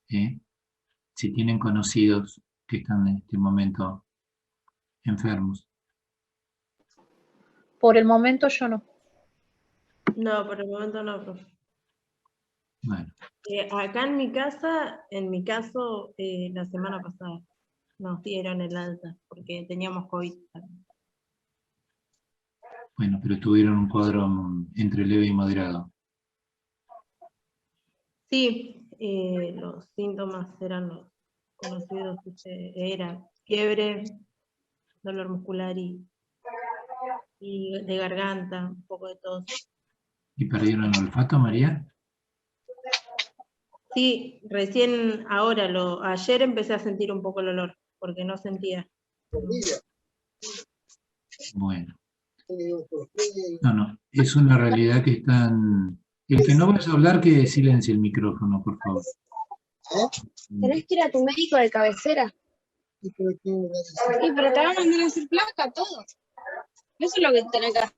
Si tienen conocidos que están en este momento enfermos. Por el momento yo no. No, por el momento no, profe. Bueno. Acá en mi casa, en mi caso, la semana pasada nos dieron el alta, porque teníamos COVID. Bueno, pero tuvieron un cuadro entre leve y moderado. Sí, los síntomas eran los conocidos, eran fiebre, dolor muscular y de garganta, un poco de tos. ¿Y perdieron el olfato, María? Sí, recién ahora, ayer empecé a sentir un poco el olor, porque no sentía. Bueno. No, es una realidad que están... El que no vaya a hablar, que silencie el micrófono, por favor. Tenés que ir a tu médico de cabecera. Sí, pero te van a mandar a hacer placa, todo. Eso es lo que tenés que hacer.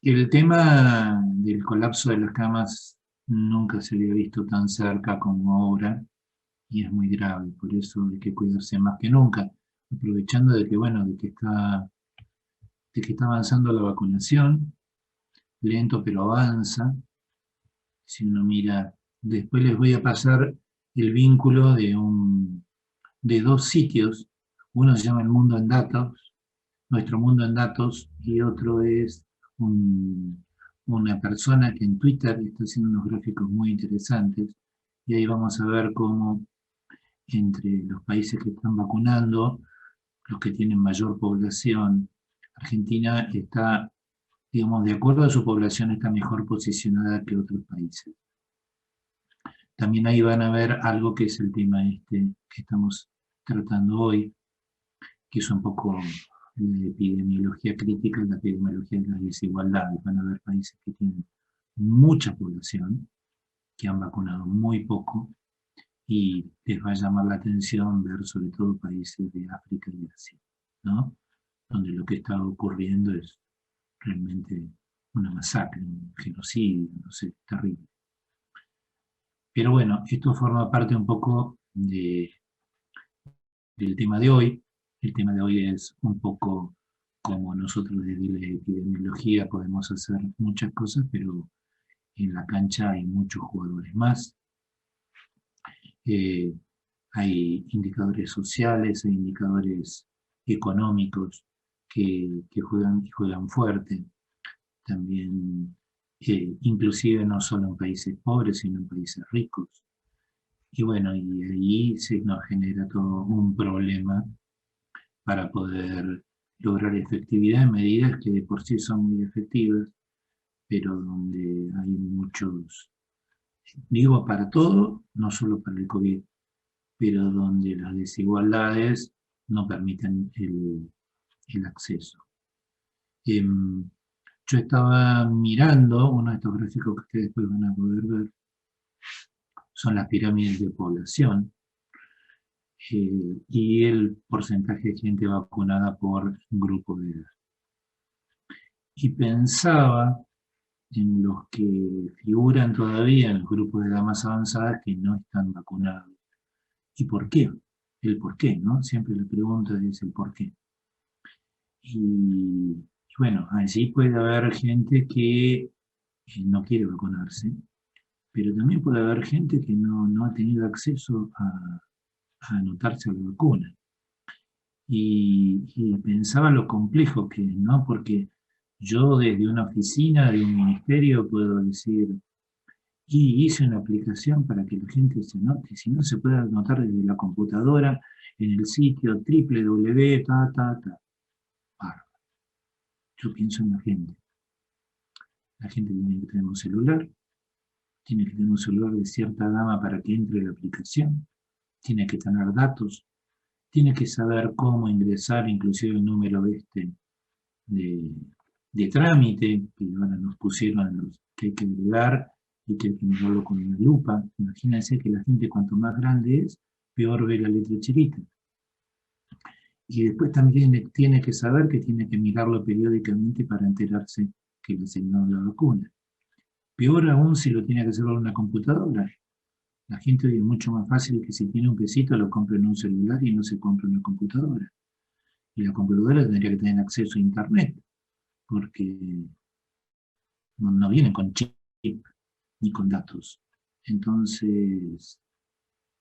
El tema del colapso de las camas nunca se había visto tan cerca como ahora, y es muy grave, por eso hay que cuidarse más que nunca, aprovechando de que, bueno, de que está avanzando la vacunación, lento pero avanza. Si uno mira, después les voy a pasar el vínculo de dos sitios. Uno se llama El Mundo en Datos, Nuestro Mundo en Datos, y otro es una persona que en Twitter está haciendo unos gráficos muy interesantes, y ahí vamos a ver cómo entre los países que están vacunando, los que tienen mayor población, Argentina está, digamos, de acuerdo a su población, está mejor posicionada que otros países. También ahí van a ver algo que es el tema que estamos tratando hoy, que es un poco la epidemiología crítica, la epidemiología de las desigualdades. Van a haber países que tienen mucha población, que han vacunado muy poco, y les va a llamar la atención ver sobre todo países de África y Asia, ¿no? Donde lo que está ocurriendo es realmente una masacre, un genocidio, no sé, terrible. Pero bueno, esto forma parte un poco del tema de hoy. El tema de hoy es un poco como nosotros desde la epidemiología podemos hacer muchas cosas, pero en la cancha hay muchos jugadores más. Hay indicadores sociales, hay indicadores económicos que juegan fuerte. También, inclusive no solo en países pobres, sino en países ricos. Y bueno, y ahí se nos genera todo un problema para poder lograr efectividad en medidas que de por sí son muy efectivas, pero donde hay muchos, digo para todo, no solo para el COVID, pero donde las desigualdades no permiten el acceso. Yo estaba mirando uno de estos gráficos que ustedes después van a poder ver, son las pirámides de población, y el porcentaje de gente vacunada por grupo de edad. Y pensaba en los que figuran todavía en los grupos de edad más avanzada que no están vacunados. ¿Y por qué? El por qué, ¿no? Siempre la pregunta es el por qué. Y bueno, allí puede haber gente que no quiere vacunarse, pero también puede haber gente que no ha tenido acceso a anotarse a la vacuna. Y pensaba lo complejo que es, ¿no? Porque yo desde una oficina, de un ministerio, puedo decir, y hice una aplicación para que la gente se anote, si no se puede anotar desde la computadora, en el sitio www, Bárbaro. Yo pienso en la gente. La gente tiene que tener un celular, tiene que tener un celular de cierta gama para que entre la aplicación, tiene que tener datos, tiene que saber cómo ingresar inclusive el número de trámite, que ahora nos pusieron los que hay que agregar y que hay que mirarlo con una lupa. Imagínense que la gente cuanto más grande es, peor ve la letra chiquita. Y después también tiene que saber que tiene que mirarlo periódicamente para enterarse que le asignaron la vacuna. Peor aún si lo tiene que hacer en una computadora. La gente hoy es mucho más fácil que si tiene un pesito lo compre en un celular y no se compre en una computadora. Y la computadora tendría que tener acceso a internet, porque no vienen con chip ni con datos. Entonces,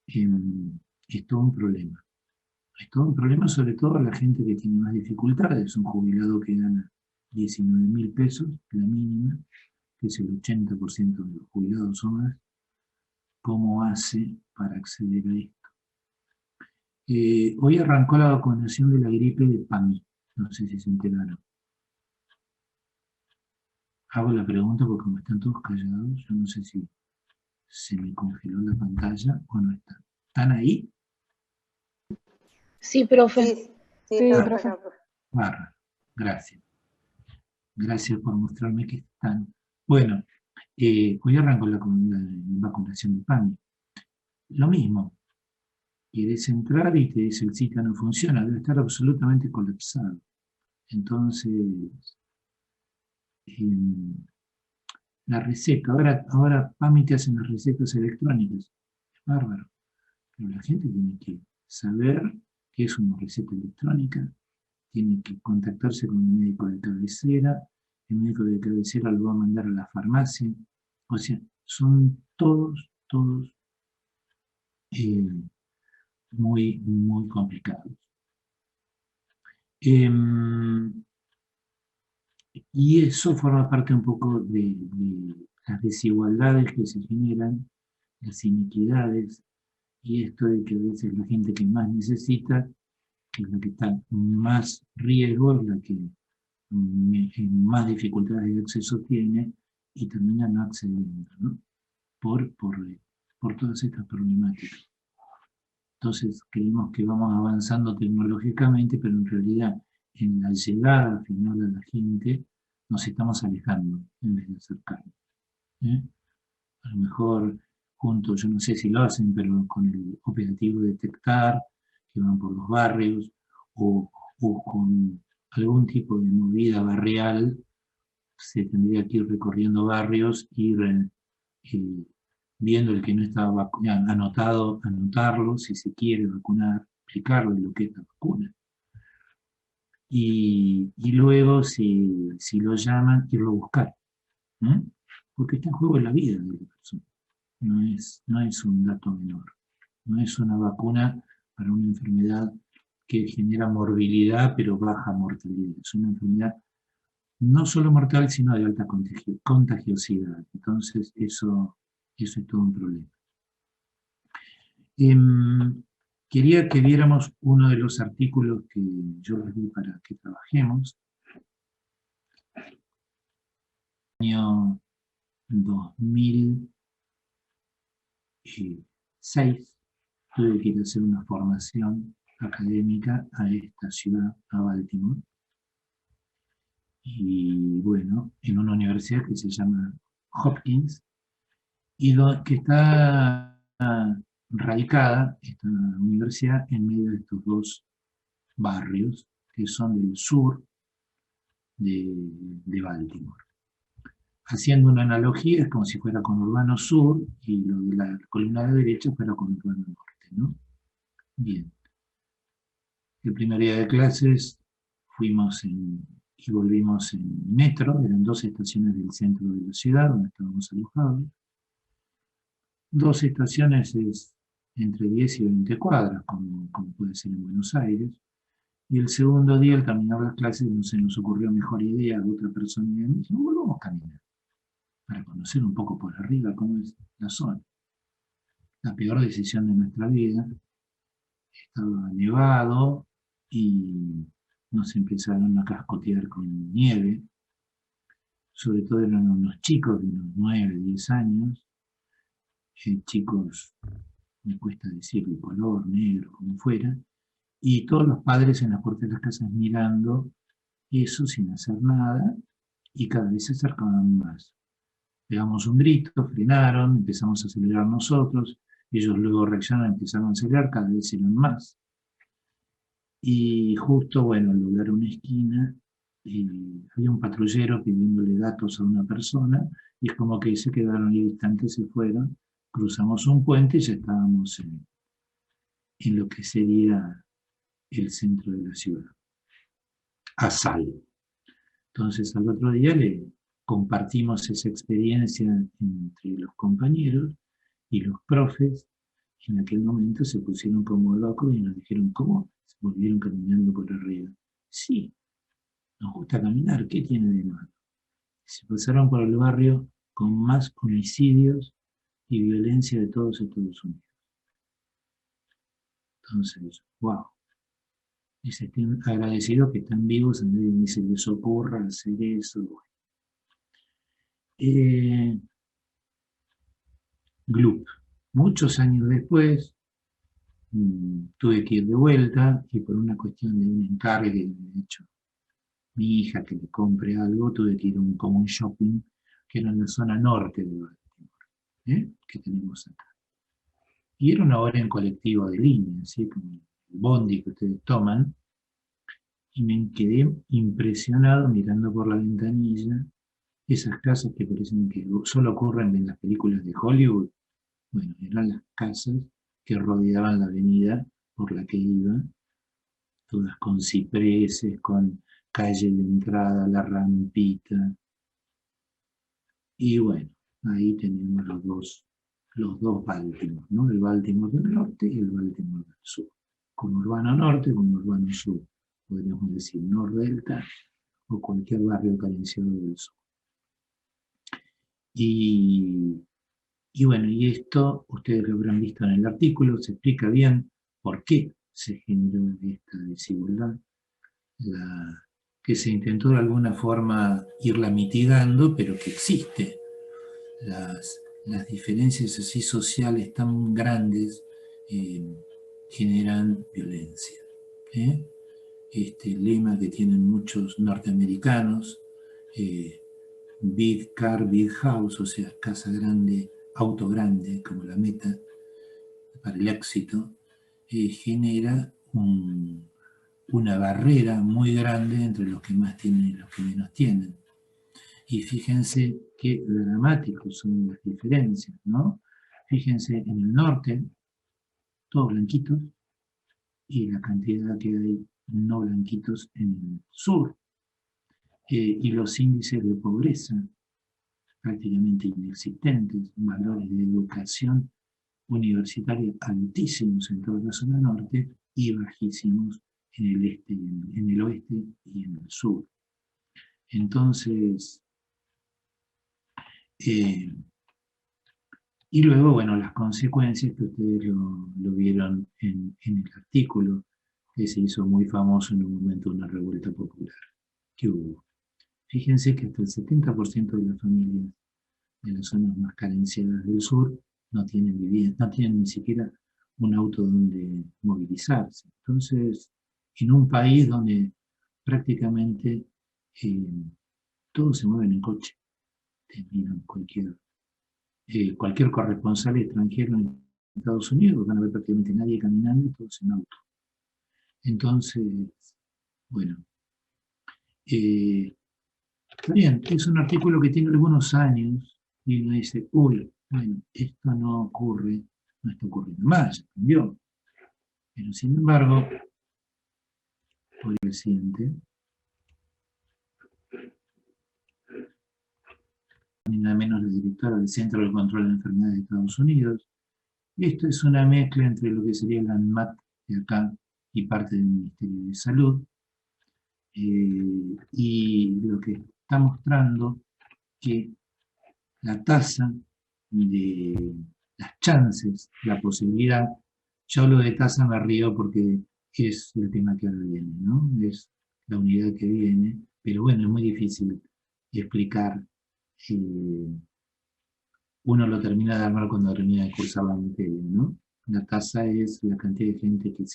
es todo un problema. Es todo un problema, sobre todo a la gente que tiene más dificultades. Un jubilado que gana 19.000 pesos, la mínima, que es el 80% de los jubilados o más, ¿cómo hace para acceder a esto? Hoy arrancó la vacunación de la gripe de PAMI. No sé si se enteraron. Hago la pregunta porque como están todos callados, yo no sé si se me congeló la pantalla o no están. ¿Están ahí? Sí, profe. Sí, Sí, estamos profe. acá, profe. Barra. Gracias. Gracias por mostrarme que están. Bueno, hoy arrancó la vacunación de PAMI. Lo mismo. Quieres entrar y te dice el sitio no funciona, debe estar absolutamente colapsado. Entonces, la receta, ahora PAMI te hacen las recetas electrónicas, es bárbaro, pero la gente tiene que saber qué es una receta electrónica, tiene que contactarse con el médico de cabecera, el médico de cabecera lo va a mandar a la farmacia, o sea, son todos eh, muy, muy complicados. Y eso forma parte un poco de las desigualdades que se generan, las inequidades, y esto de que a veces la gente que más necesita, que es la que está en más riesgo, es la que más dificultades de acceso tiene y termina no accediendo, ¿no? Por todas estas problemáticas. Entonces creemos que vamos avanzando tecnológicamente, pero en realidad en la llegada final a la gente nos estamos alejando en vez de acercarnos. ¿Eh? A lo mejor juntos, yo no sé si lo hacen, pero con el operativo Detectar, que van por los barrios, o con algún tipo de movida barrial, se tendría que ir recorriendo barrios, ir viendo el que no está vacunado, anotarlo, si se quiere vacunar, explicarle lo que es la vacuna. Y luego, si lo llaman, irlo a buscar. ¿No? Porque está en juego la vida de la persona. No es un dato menor. No es una vacuna para una enfermedad que genera morbilidad, pero baja mortalidad. Es una enfermedad no solo mortal, sino de alta contagiosidad. Entonces, eso es todo un problema. Quería que viéramos uno de los artículos que yo les di para que trabajemos. Año 2006 tuve que ir a hacer una formación académica a esta ciudad, a Baltimore. Y bueno, en una universidad que se llama Hopkins, y que está radicada, esta universidad, en medio de estos dos barrios que son del sur de Baltimore. Haciendo una analogía, es como si fuera conurbano sur y lo de la columna de la derecha fuera conurbano norte, ¿no? Bien. El primer día de clases fuimos y volvimos en metro, eran 2 estaciones del centro de la ciudad donde estábamos alojados. 2 estaciones es entre 10 y 20 cuadras, como puede ser en Buenos Aires. Y el segundo día, al terminar las clases, no se nos ocurrió mejor idea a otra persona y a mí, no volvamos a caminar, para conocer un poco por arriba cómo es la zona. La peor decisión de nuestra vida. Estaba nevado y nos empezaron a cascotear con nieve. Sobre todo eran unos chicos de unos 9, 10 años, chicos, me cuesta decir de color, negro, como fuera, y todos los padres en las puertas de las casas mirando eso sin hacer nada, y cada vez se acercaban más. Pegamos un grito, frenaron, empezamos a acelerar nosotros, ellos luego reaccionaron, empezaron a acelerar, cada vez eran más. Y justo, bueno, al doblar una esquina, había un patrullero pidiéndole datos a una persona, y es como que se quedaron ahí distantes, se fueron, cruzamos un puente y ya estábamos en lo que sería el centro de la ciudad, a salvo. Entonces al otro día le compartimos esa experiencia entre los compañeros y los profes. En aquel momento se pusieron como locos y nos dijeron, ¿cómo se volvieron caminando por arriba? Sí, nos gusta caminar, ¿qué tiene de malo? Se pasaron por el barrio con más homicidios y violencia de todos Estados Unidos. Entonces, wow. Y se estén agradecidos que están vivos en vez de ni se les ocurra hacer eso. Gloop. Muchos años después, tuve que ir de vuelta y por una cuestión de un encargue que me ha hecho mi hija que le compre algo, tuve que ir como un shopping que era en la zona norte de Baltimore, que tenemos acá. Y era una hora en colectivo de línea, así como el bondi que ustedes toman, y me quedé impresionado mirando por la ventanilla esas casas que parecen que solo ocurren en las películas de Hollywood. Bueno, eran las casas que rodeaban la avenida por la que iba, todas con cipreses, con calle de entrada, la rampita. Y bueno, ahí tenemos los dos Baltimore, ¿no? El Baltimore del norte y el Baltimore del sur. Con urbano norte, con urbano sur. Podríamos decir Nordelta o cualquier barrio carenciado del sur. Y bueno, y esto ustedes lo habrán visto en el artículo, se explica bien por qué se generó esta desigualdad, que se intentó de alguna forma irla mitigando, pero que existe. Las diferencias así sociales tan grandes generan violencia. Este lema que tienen muchos norteamericanos, Big Car, Big House, o sea, casa grande, auto grande, como la meta para el éxito, genera una barrera muy grande entre los que más tienen y los que menos tienen. Y fíjense qué dramáticos son las diferencias, ¿no? Fíjense en el norte, todos blanquitos, y la cantidad que hay no blanquitos en el sur. Y los índices de pobreza prácticamente inexistentes, valores de educación universitaria altísimos en toda la zona norte y bajísimos en el este, en el oeste y en el sur. Entonces, y luego, bueno, las consecuencias que ustedes lo vieron en el artículo, que se hizo muy famoso en un momento de una revuelta popular que hubo. Fíjense que hasta el 70% de las familias de las zonas más carenciadas del sur no tienen vivienda, no tienen ni siquiera un auto donde movilizarse. Entonces, en un país donde prácticamente todos se mueven en coche, terminan cualquier corresponsal extranjero en Estados Unidos, van a ver prácticamente nadie caminando y todos en auto. Entonces, bueno, bien, es un artículo que tiene algunos años y uno dice, uy, bueno, esto no ocurre, no está ocurriendo más, ya cambió. Pero sin embargo, por el siguiente, ni nada menos la directora del Centro de Control de Enfermedades de Estados Unidos. Esto es una mezcla entre lo que sería la ANMAT de acá y parte del Ministerio de Salud. Y lo que está mostrando que la tasa de las chances, la posibilidad, yo hablo de tasa, me río porque es el tema que ahora viene, ¿no? Es la unidad que viene, pero bueno, es muy difícil explicar. Uno lo termina de armar cuando termina de cursar la materia, ¿no? La tasa es la cantidad de gente que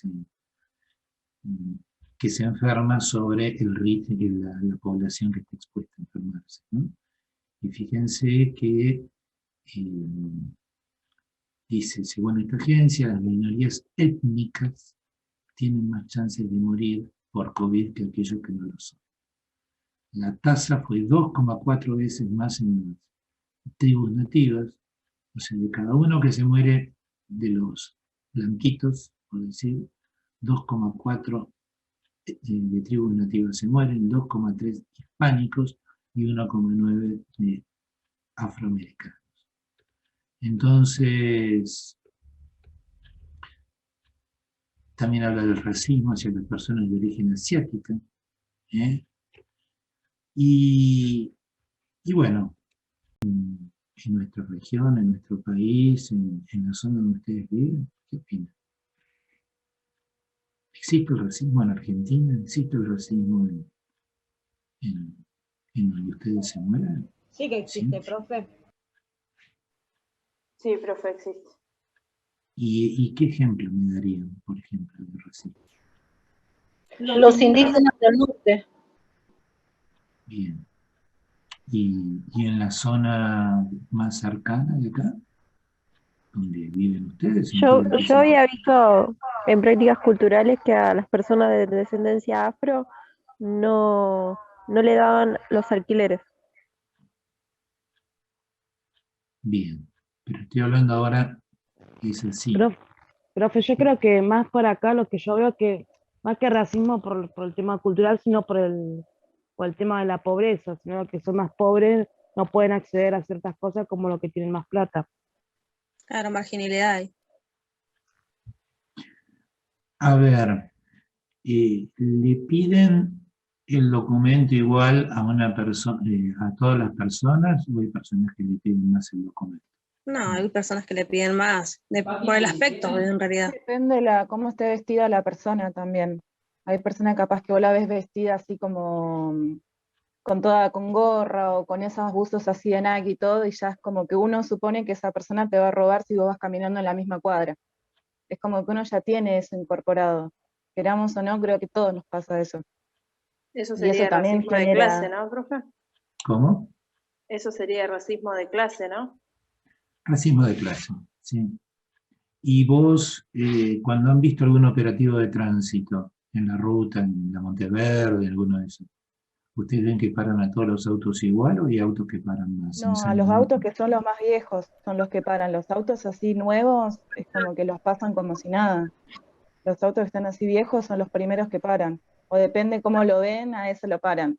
se enferma sobre la población que está expuesta a enfermarse, ¿no? Y fíjense que dice, según esta agencia, las minorías étnicas tienen más chances de morir por COVID que aquellos que no lo son. La tasa fue 2,4 veces más en las tribus nativas O sea, de cada uno que se muere de los blanquitos, por decir, 2,4 de tribus nativas se mueren, 2,3 hispánicos y 1,9 de afroamericanos. Entonces, también habla del racismo hacia las personas de origen asiática. ¿Eh? Y bueno, en nuestra región, en nuestro país, en la zona donde ustedes viven, ¿qué opinan? ¿Existe el racismo en Argentina? ¿Existe el racismo en donde ustedes se mueran? Sí que existe, ¿Sí? profe. Sí, profe, existe. ¿Y qué ejemplo me darían, por ejemplo, de racismo? Los indígenas del norte. Bien. ¿Y en la zona más cercana de acá, donde viven ustedes? Yo había visto en prácticas culturales que a las personas de descendencia afro no le daban los alquileres. Bien, pero estoy hablando ahora, es así. Profe, yo creo que más por acá lo que yo veo que, más que racismo por el tema cultural, sino por el tema de la pobreza, sino que son más pobres, no pueden acceder a ciertas cosas como los que tienen más plata. Claro, marginalidad hay. A ver, le piden el documento igual a una persona, a todas las personas, o hay personas que le piden más el documento. No, hay personas que le piden más, por el aspecto en realidad. Depende de cómo esté vestida la persona también. Hay personas capaz que vos la ves vestida así como con gorra o con esos buzos así de Nike y todo, y ya es como que uno supone que esa persona te va a robar si vos vas caminando en la misma cuadra. Es como que uno ya tiene eso incorporado. Queramos o no, creo que a todos nos pasa eso. Eso Y sería eso también racismo de genera... clase, ¿no, profe? ¿Cómo? Eso sería racismo de clase, ¿no? Racismo de clase, sí. Y vos, cuando han visto algún operativo de tránsito en la ruta, en la Monteverde, alguno de esos, ¿ustedes ven que paran a todos los autos igual o hay autos que paran más? No, a los autos que son los más viejos son los que paran. Los autos así nuevos es como que los pasan como si nada. Los autos que están así viejos son los primeros que paran. O depende cómo lo ven, a ese lo paran.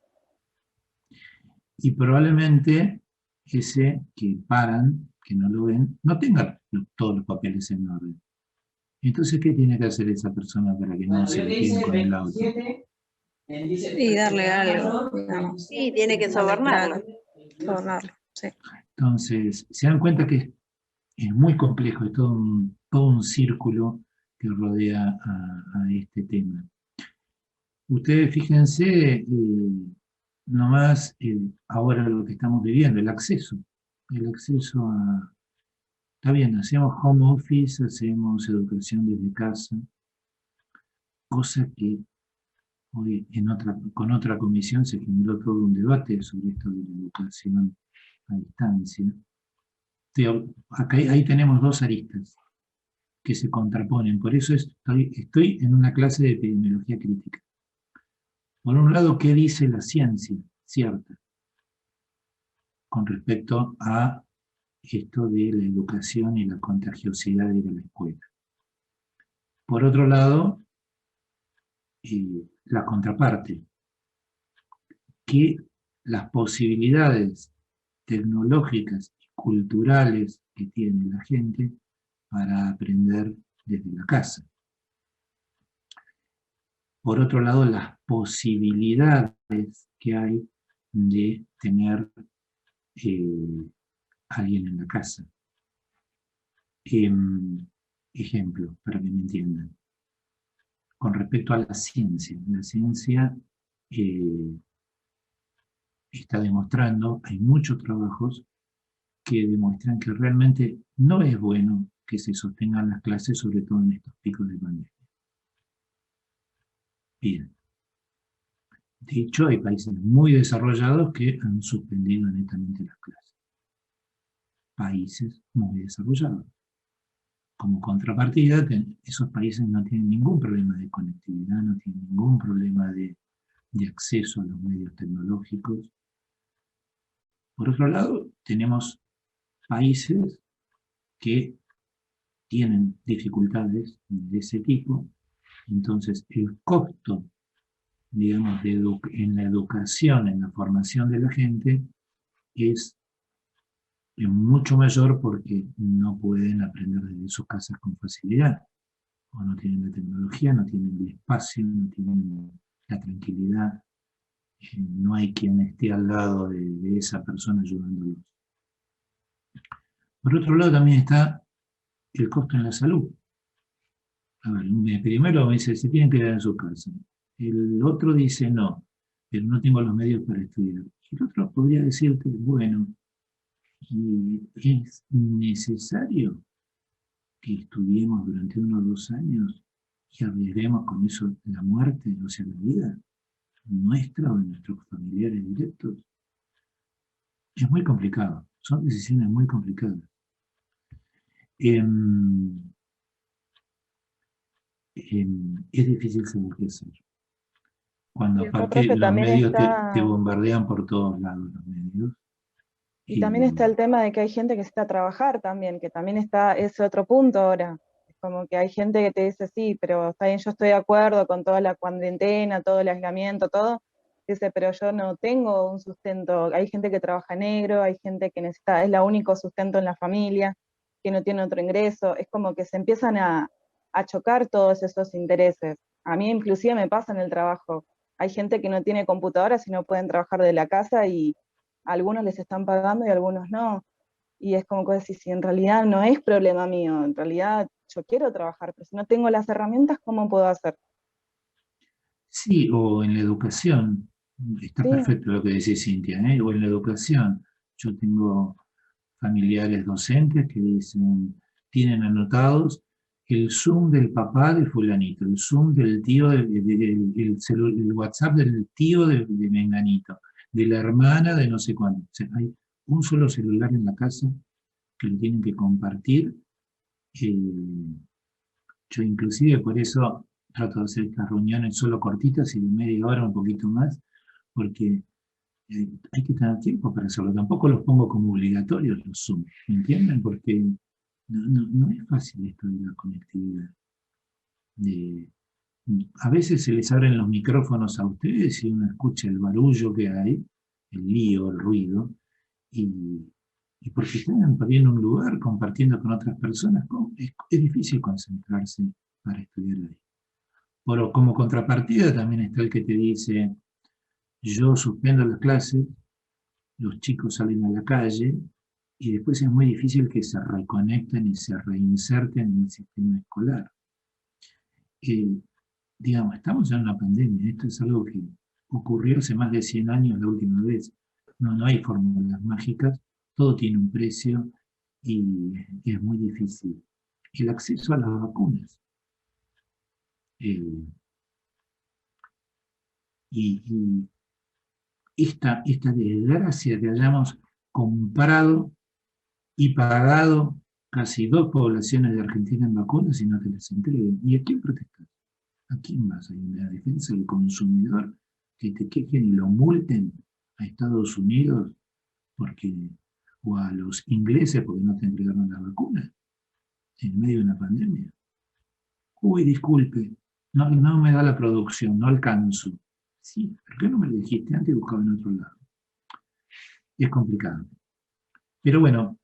Y probablemente ese que paran, que no lo ven, no tenga todos los papeles en orden. Entonces, ¿qué tiene que hacer esa persona para que no se le queden con el auto? Y darle algo, digamos. Sí, tiene que sobornarlo. Sobornarlo, sí. Entonces, se dan cuenta que es muy complejo, es todo un círculo que rodea a este tema. Ustedes fíjense nomás ahora lo que estamos viviendo, el acceso a... Está bien, hacemos home office, hacemos educación desde casa, cosa que hoy con otra comisión se generó todo un debate sobre esto de la educación a distancia. Ahí tenemos dos aristas que se contraponen, por eso estoy en una clase de epidemiología crítica. Por un lado, ¿qué dice la ciencia cierta con respecto a esto de la educación y la contagiosidad de ir a la escuela? Por otro lado, la contraparte, que las posibilidades tecnológicas y culturales que tiene la gente para aprender desde la casa. Por otro lado, las posibilidades que hay de tener alguien en la casa. Ejemplo, para que me entiendan. Con respecto a la ciencia está demostrando, hay muchos trabajos que demuestran que realmente no es bueno que se sostengan las clases, sobre todo en estos picos de pandemia. Bien. De hecho, hay países muy desarrollados que han suspendido netamente las clases. Países muy desarrollados. Como contrapartida, esos países no tienen ningún problema de conectividad, no tienen ningún problema de acceso a los medios tecnológicos. Por otro lado, tenemos países que tienen dificultades de ese tipo. Entonces, el costo, digamos, en la educación, en la formación de la gente, es mucho mayor porque no pueden aprender desde sus casas con facilidad, o no tienen la tecnología, no tienen el espacio, no tienen la tranquilidad, no hay quien esté al lado de esa persona ayudándolos. Por otro lado también está el costo en la salud. A ver, primero me dice, se tienen que quedar en su casa. El otro dice, no, pero no tengo los medios para estudiar. El otro podría decirte, bueno, ¿y es necesario que estudiemos durante 1 o 2 años y arriesguemos con eso la muerte, o sea, la vida nuestra o de nuestros familiares directos? Es muy complicado, son decisiones muy complicadas. Es difícil saber qué hacer. Cuando Y aparte profe, los también medios te está, bombardean por todos lados, los medios. y también está el tema de que hay gente que está a trabajar también, que también está ese otro punto ahora. Es como que hay gente que te dice, sí, pero está bien, yo estoy de acuerdo con toda la cuarentena, todo el aislamiento, todo. Dice, pero yo no tengo un sustento. Hay gente que trabaja negro, hay gente que necesita, es el único sustento en la familia, que no tiene otro ingreso. Es como que se empiezan a chocar todos esos intereses. A mí inclusive me pasa en el trabajo. Hay gente que no tiene computadoras y no pueden trabajar de la casa y a algunos les están pagando y a algunos no. Y es como que decir, si en realidad no es problema mío, en realidad yo quiero trabajar, pero si no tengo las herramientas, ¿cómo puedo hacer? Sí, o en la educación, está Sí, perfecto lo que decís, Cintia, ¿eh? O en la educación. Yo tengo familiares docentes que dicen, tienen anotados el Zoom del papá de fulanito, el Zoom del tío, el WhatsApp del tío de menganito, de la hermana de no sé cuánto. O sea, hay un solo celular en la casa que lo tienen que compartir. Yo inclusive por eso trato de hacer estas reuniones solo cortitas y de media hora, un poquito más, porque hay que tener tiempo para hacerlo. Tampoco los pongo como obligatorios los Zoom, ¿me entienden? Porque no es fácil esto de la conectividad. A veces se les abren los micrófonos a ustedes y uno escucha el barullo que hay, el lío, el ruido, y porque están en un lugar compartiendo con otras personas, es difícil concentrarse para estudiar ahí. Pero como contrapartida también está el que te dice, yo suspendo las clases, los chicos salen a la calle, y después es muy difícil que se reconecten y se reinserten en el sistema escolar. Digamos, estamos en una pandemia, esto es algo que ocurrió hace más de 100 años la última vez. No hay fórmulas mágicas, todo tiene un precio y es muy difícil. El acceso a las vacunas. Y esta desgracia que hayamos comprado y pagado casi 2 poblaciones de Argentina en vacunas y no te las entreguen. ¿Y a quién protestas? ¿A quién vas? ¿Hay una defensa del consumidor que te quejen y lo multen a Estados Unidos o a los ingleses porque no te entregaron la vacuna en medio de una pandemia? Uy, disculpe, no me da la producción, no alcanzo. Sí, ¿por qué no me lo dijiste antes y buscaba en otro lado? Es complicado. Pero bueno,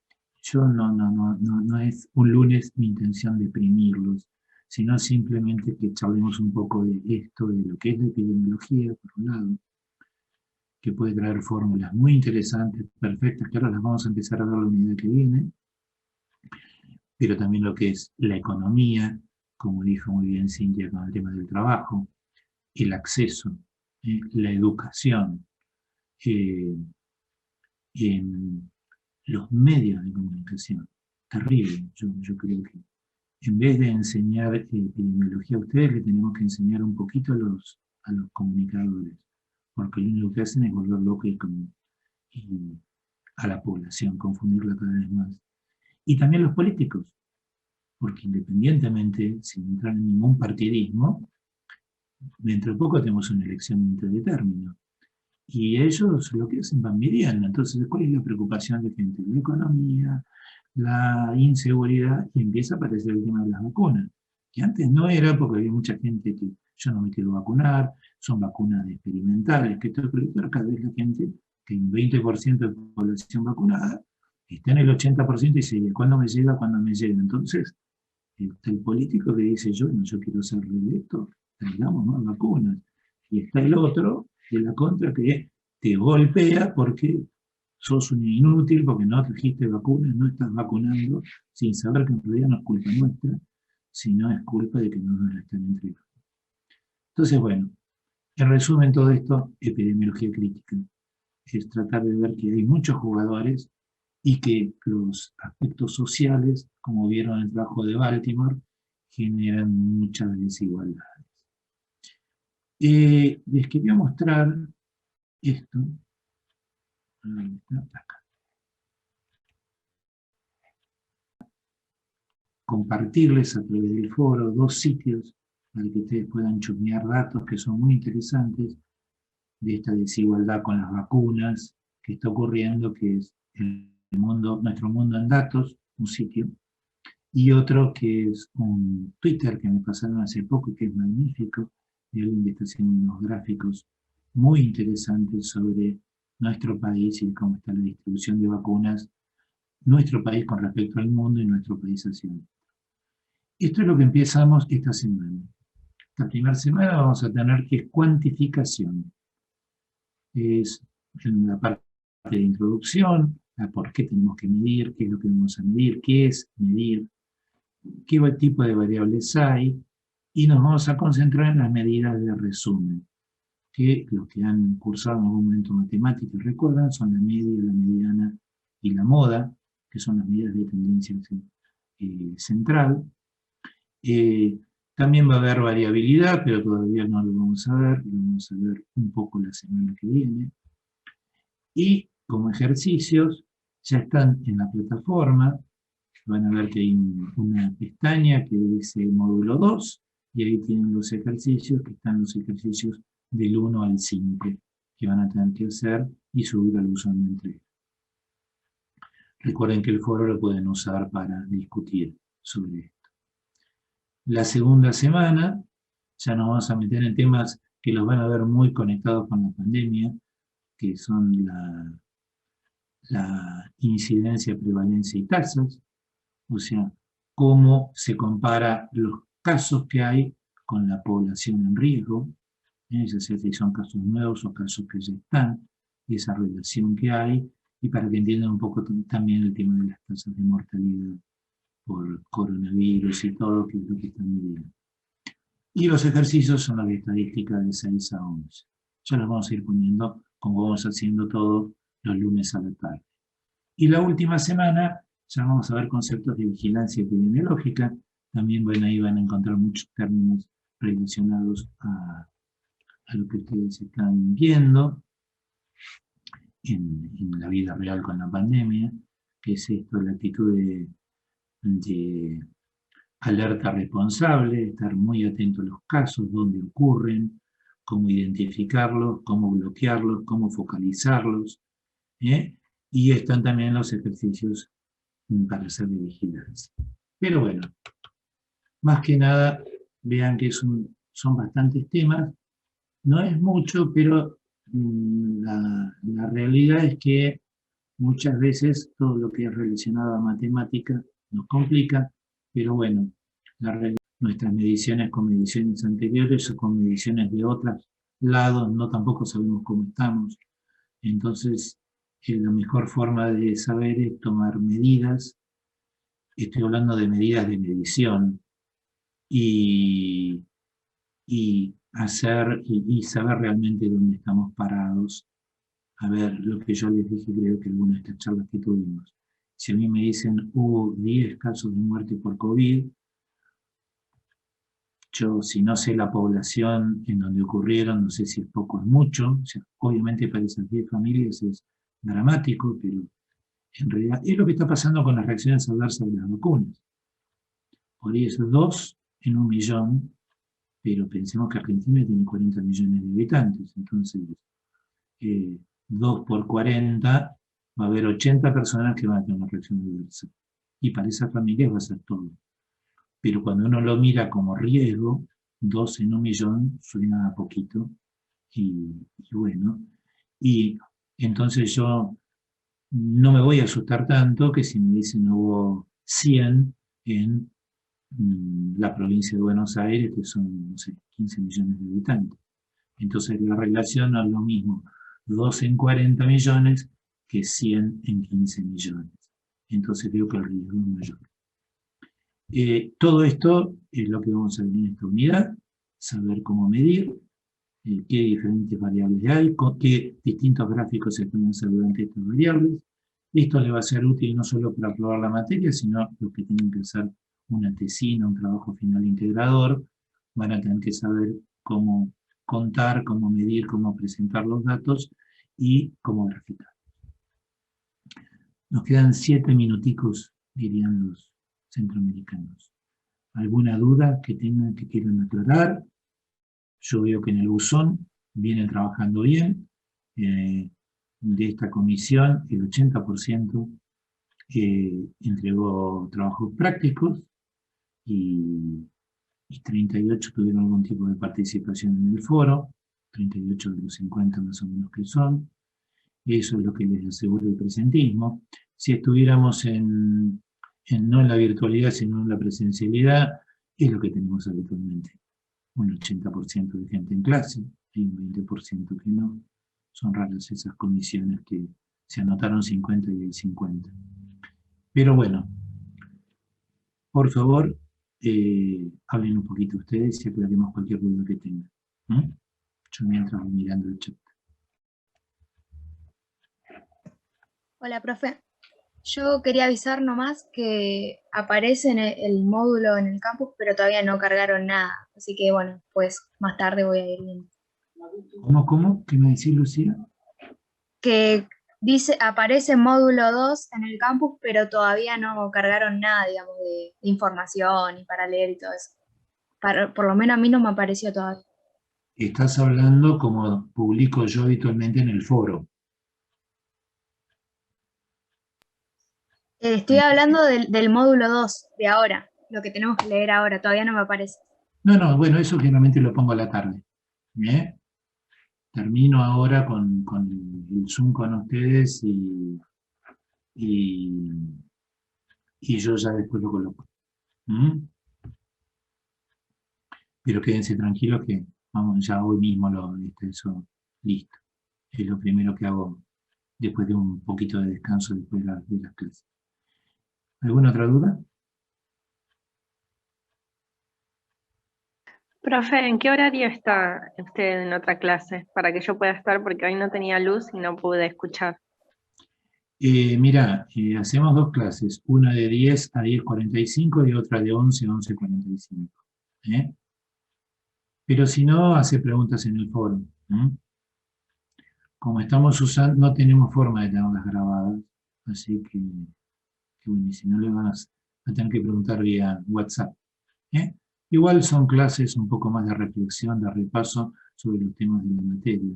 yo no es un lunes mi intención deprimirlos, sino simplemente que charlemos un poco de esto, de lo que es la epidemiología, por un lado, que puede traer fórmulas muy interesantes, perfectas, que ahora las vamos a empezar a ver la unidad que viene, pero también lo que es la economía, como dijo muy bien Cintia con el tema del trabajo, el acceso, la educación, los medios de comunicación. Terrible, yo creo que en vez de enseñar epidemiología a ustedes, le tenemos que enseñar un poquito a los comunicadores, porque lo único que hacen es volver loco y a la población, confundirla cada vez más. Y también los políticos, porque independientemente, sin entrar en ningún partidismo, dentro de poco tenemos una elección de término. Y ellos lo que hacen van midiendo. Entonces, ¿cuál es la preocupación de gente? La economía, la inseguridad y empieza a aparecer el tema de las vacunas, que antes no era porque había mucha gente que yo no me quiero vacunar, son vacunas experimentales, que esto, pero cada vez la gente, que hay un 20% de población vacunada, está en el 80% y dice, ¿cuándo me llega? ¿Cuándo me llega? Entonces, está el político que dice, yo quiero ser reelecto, traigamos más vacunas. Y está el otro, de la contra, que te golpea porque sos un inútil, porque no trajiste vacunas, no estás vacunando, sin saber que en realidad no es culpa nuestra, sino es culpa de que no nos la están entregando. Entonces, bueno, en resumen todo esto, epidemiología crítica, es tratar de ver que hay muchos jugadores y que los aspectos sociales, como vieron en el trabajo de Baltimore, generan muchas desigualdades. Les quería mostrar esto. Acá. Compartirles a través del foro 2 sitios para que ustedes puedan chusmear datos que son muy interesantes de esta desigualdad con las vacunas que está ocurriendo, que es nuestro mundo en datos, un sitio, y otro que es un Twitter que me pasaron hace poco, que es magnífico, de alguien que está haciendo unos gráficos muy interesantes sobre nuestro país y cómo está la distribución de vacunas, nuestro país con respecto al mundo y nuestro país hacia el mundo. Esto es lo que empezamos esta semana. Esta primera semana vamos a tener que es cuantificación. Es en la parte de introducción, a por qué tenemos que medir, qué es lo que vamos a medir, qué es medir, qué tipo de variables hay, y nos vamos a concentrar en las medidas de resumen, que los que han cursado en algún momento matemáticas recuerdan, son la media, la mediana y la moda, que son las medidas de tendencia central. También va a haber variabilidad, pero todavía no lo vamos a ver, lo vamos a ver un poco la semana que viene. Y como ejercicios, ya están en la plataforma, van a ver que hay una pestaña que dice módulo 2, y ahí tienen los ejercicios, que están los ejercicios del 1 al 5, que van a tener que hacer y subir al buzón de entrega. Recuerden que el foro lo pueden usar para discutir sobre esto. La segunda semana ya nos vamos a meter en temas que los van a ver muy conectados con la pandemia, que son la incidencia, prevalencia y tasas, o sea, cómo se compara los casos que hay con la población en riesgo, es decir, si son casos nuevos o casos que ya están, esa relación que hay, y para que entiendan un poco también el tema de las tasas de mortalidad por coronavirus y todo, que es lo que están midiendo. Y los ejercicios son las estadísticas de 6 a 11. Ya los vamos a ir poniendo, como vamos haciendo todo, los lunes a la tarde. Y la última semana ya vamos a ver conceptos de vigilancia epidemiológica. También ahí van a encontrar muchos términos relacionados a lo que ustedes están viendo en la vida real con la pandemia, que es esto, la actitud de alerta responsable, estar muy atento a los casos, dónde ocurren, cómo identificarlos, cómo bloquearlos, cómo focalizarlos, y están también los ejercicios para hacer de vigilancia. Pero bueno, más que nada, vean que son bastantes temas, no es mucho, pero la realidad es que muchas veces todo lo que es relacionado a matemática nos complica, pero bueno, nuestras mediciones con mediciones anteriores o con mediciones de otros lados, no tampoco sabemos cómo estamos. Entonces, la mejor forma de saber es tomar medidas, estoy hablando de medidas de medición, y saber realmente dónde estamos parados. A ver, lo que yo les dije, creo que algunas de estas charlas que tuvimos. Si a mí me dicen, hubo 10 casos de muerte por COVID, yo, si no sé la población en donde ocurrieron, no sé si es poco o es mucho, o sea, obviamente para esas 10 familias es dramático, pero en realidad es lo que está pasando con las reacciones adversas de las vacunas. Por eso 2 en 1 millón, pero pensemos que Argentina tiene 40 millones de habitantes, entonces 2 por 40, va a haber 80 personas que van a tener una reacción adversa. y para esas familias va a ser todo. Pero cuando uno lo mira como riesgo, 2 en 1.000.000 suena a poquito, y bueno, y entonces yo no me voy a asustar tanto que si me dicen hubo 100 en la provincia de Buenos Aires, que son, no sé, 15 millones de habitantes. Entonces la relación no es lo mismo 2 en 40 millones que 100 en 15 millones. Entonces digo que el riesgo es mayor. Todo esto es lo que vamos a ver en esta unidad, saber cómo medir, qué diferentes variables hay, qué distintos gráficos se pueden hacer durante estas variables. Esto le va a ser útil no solo para aprobar la materia, sino los que tienen que hacer una tesina, un trabajo final integrador, van a tener que saber cómo contar, cómo medir, cómo presentar los datos y cómo graficar. Nos quedan 7 minuticos, dirían los centroamericanos. ¿Alguna duda que tengan, que quieran aclarar? Yo veo que en el buzón vienen trabajando bien. De esta comisión, el 80% entregó trabajos prácticos y 38 tuvieron algún tipo de participación en el foro, 38 de los 50 más o menos que son. Eso es lo que les asegura el presentismo. Si estuviéramos no en la virtualidad, sino en la presencialidad, es lo que tenemos habitualmente. Un 80% de gente en clase y un 20% que no. Son raras esas comisiones que se anotaron 50 y hay 50. Pero bueno, por favor, hablen un poquito ustedes y aclaremos cualquier duda que tengan. Yo mientras voy mirando el chat. Hola, profe. Yo quería avisar nomás que aparece en el módulo en el campus, pero todavía no cargaron nada. Así que bueno, pues más tarde voy a ir viendo. ¿Cómo? ¿Qué me decís, Lucía? Que dice, aparece módulo 2 en el campus, pero todavía no cargaron nada, digamos, de información y para leer y todo eso. Por lo menos a mí no me apareció todavía. Estás hablando como publico yo habitualmente en el foro. Estoy hablando del módulo 2 de ahora, lo que tenemos que leer ahora, todavía no me aparece. No, bueno, eso generalmente lo pongo a la tarde. Termino ahora con el Zoom con ustedes y yo ya después lo coloco. Pero quédense tranquilos que vamos, ya hoy mismo eso listo. Es lo primero que hago después de un poquito de descanso después de las clases. ¿Alguna otra duda? Profe, ¿en qué horario está usted en otra clase? Para que yo pueda estar, porque hoy no tenía luz y no pude escuchar. Mirá, hacemos 2 clases, una de 10 a 10:45 y otra de 11 a 11:45. Pero si no, hace preguntas en el foro. Como estamos usando, no tenemos forma de tenerlas grabadas, así que bueno, si no le van a tener que preguntar vía WhatsApp. Igual son clases un poco más de reflexión, de repaso sobre los temas de la materia,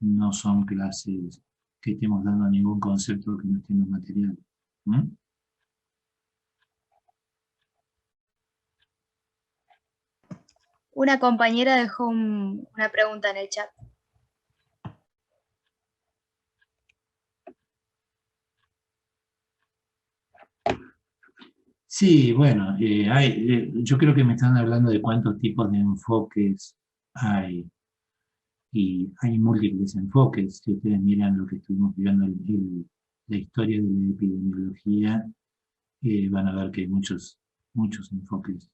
no son clases que estemos dando ningún concepto que no esté en los materiales. Una compañera dejó una pregunta en el chat. Sí, bueno, yo creo que me están hablando de cuántos tipos de enfoques hay. Y hay múltiples enfoques. Si ustedes miran lo que estuvimos viendo la historia de la epidemiología, van a ver que hay muchos enfoques.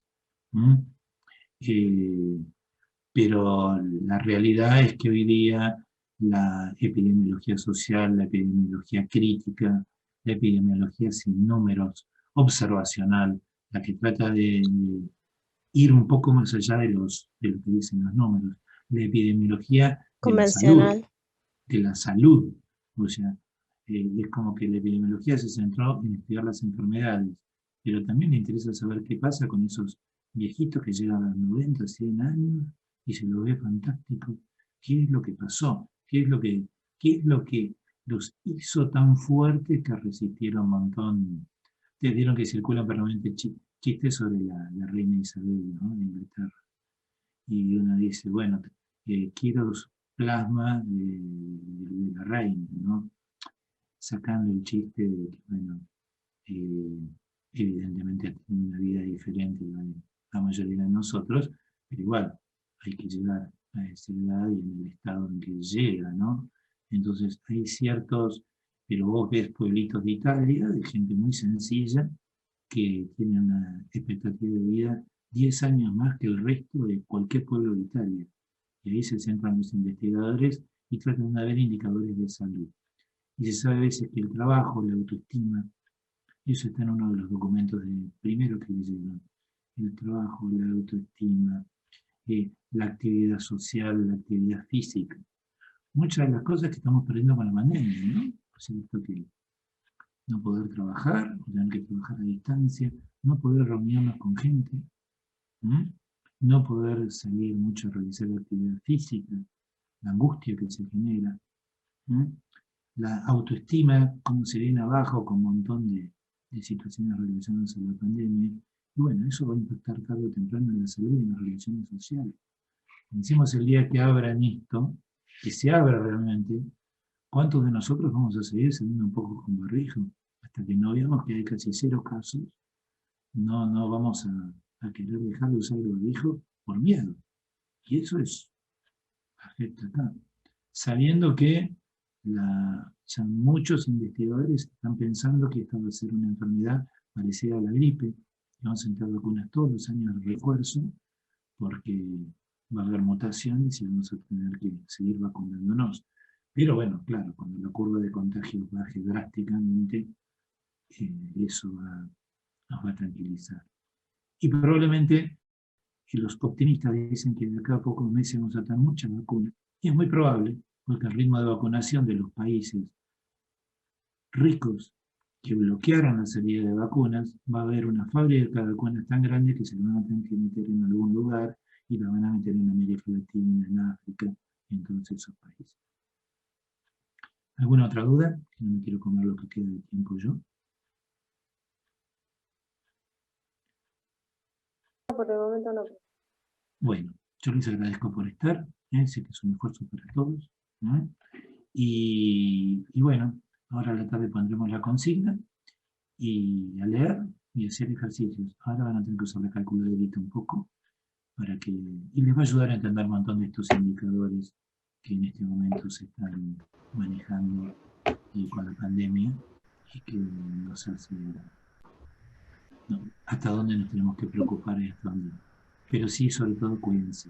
Pero la realidad es que hoy día la epidemiología social, la epidemiología crítica, la epidemiología sin números, observacional, la que trata de ir un poco más allá de lo que dicen los números, la epidemiología Convencional. de la salud, o sea, es como que la epidemiología se centró en estudiar las enfermedades, pero también le interesa saber qué pasa con esos viejitos que llegan a los 90, 100 años y se lo ve fantástico. ¿Qué es lo que pasó? ¿Qué es lo que los hizo tan fuertes que resistieron un montón Ustedes vieron que circulan permanentes chistes sobre la reina Isabel, ¿no?, de Inglaterra. Y uno dice, bueno, quiero plasma de la reina, ¿no? Sacando el chiste de que, bueno, evidentemente tiene una vida diferente a la mayoría de nosotros, pero igual hay que llegar a esa edad y en el estado en que llega, ¿no? Entonces hay ciertos, pero vos ves pueblitos de Italia, de gente muy sencilla, que tiene una expectativa de vida 10 años más que el resto de cualquier pueblo de Italia. Y ahí se centran los investigadores y tratan de ver indicadores de salud. Y se sabe a veces que el trabajo, la autoestima, eso está en uno de los documentos primero que leyeron. El trabajo, la autoestima, la actividad social, la actividad física. Muchas de las cosas que estamos perdiendo con la pandemia, ¿no? O sea, esto que no poder trabajar, tener que trabajar a distancia, no poder reunirnos con gente, no poder salir mucho a realizar actividad física, la angustia que se genera, la autoestima, cómo se viene abajo con un montón de situaciones relacionadas a la pandemia. Y bueno, eso va a impactar tarde o temprano en la salud y en las relaciones sociales. Decimos el día que abran esto, que se abra realmente, ¿cuántos de nosotros vamos a seguir saliendo un poco con barbijo? Hasta que no veamos que hay casi 0 casos, no vamos a querer dejar de usar el barbijo por miedo. Y eso es afecta acá. Sabiendo que ya muchos investigadores están pensando que esta va a ser una enfermedad parecida a la gripe, que vamos a entrar vacunas todos los años de refuerzo, porque va a haber mutaciones y vamos a tener que seguir vacunándonos. Pero bueno, claro, cuando la curva de contagios baje drásticamente, eso nos va a tranquilizar. Y probablemente los optimistas dicen que de acá a pocos meses vamos a tener muchas vacunas. Y es muy probable, porque el ritmo de vacunación de los países ricos que bloquearon la salida de vacunas, va a haber una fábrica de vacunas tan grande que se van a tener que meter en algún lugar y la van a meter en América Latina, en África, en todos esos países. ¿Alguna otra duda? Que no me quiero comer lo que queda de tiempo yo. Por el momento no. Bueno, yo les agradezco por estar, sé que es un esfuerzo para todos, ¿no? Y bueno, ahora a la tarde pondremos la consigna y a leer y hacer ejercicios. Ahora van a tener que usar la calculadorita un poco y les va a ayudar a entender un montón de estos indicadores que en este momento se están manejando con la pandemia y que nos hace hasta dónde nos tenemos que preocupar y hasta dónde. Pero sí, sobre todo, cuídense.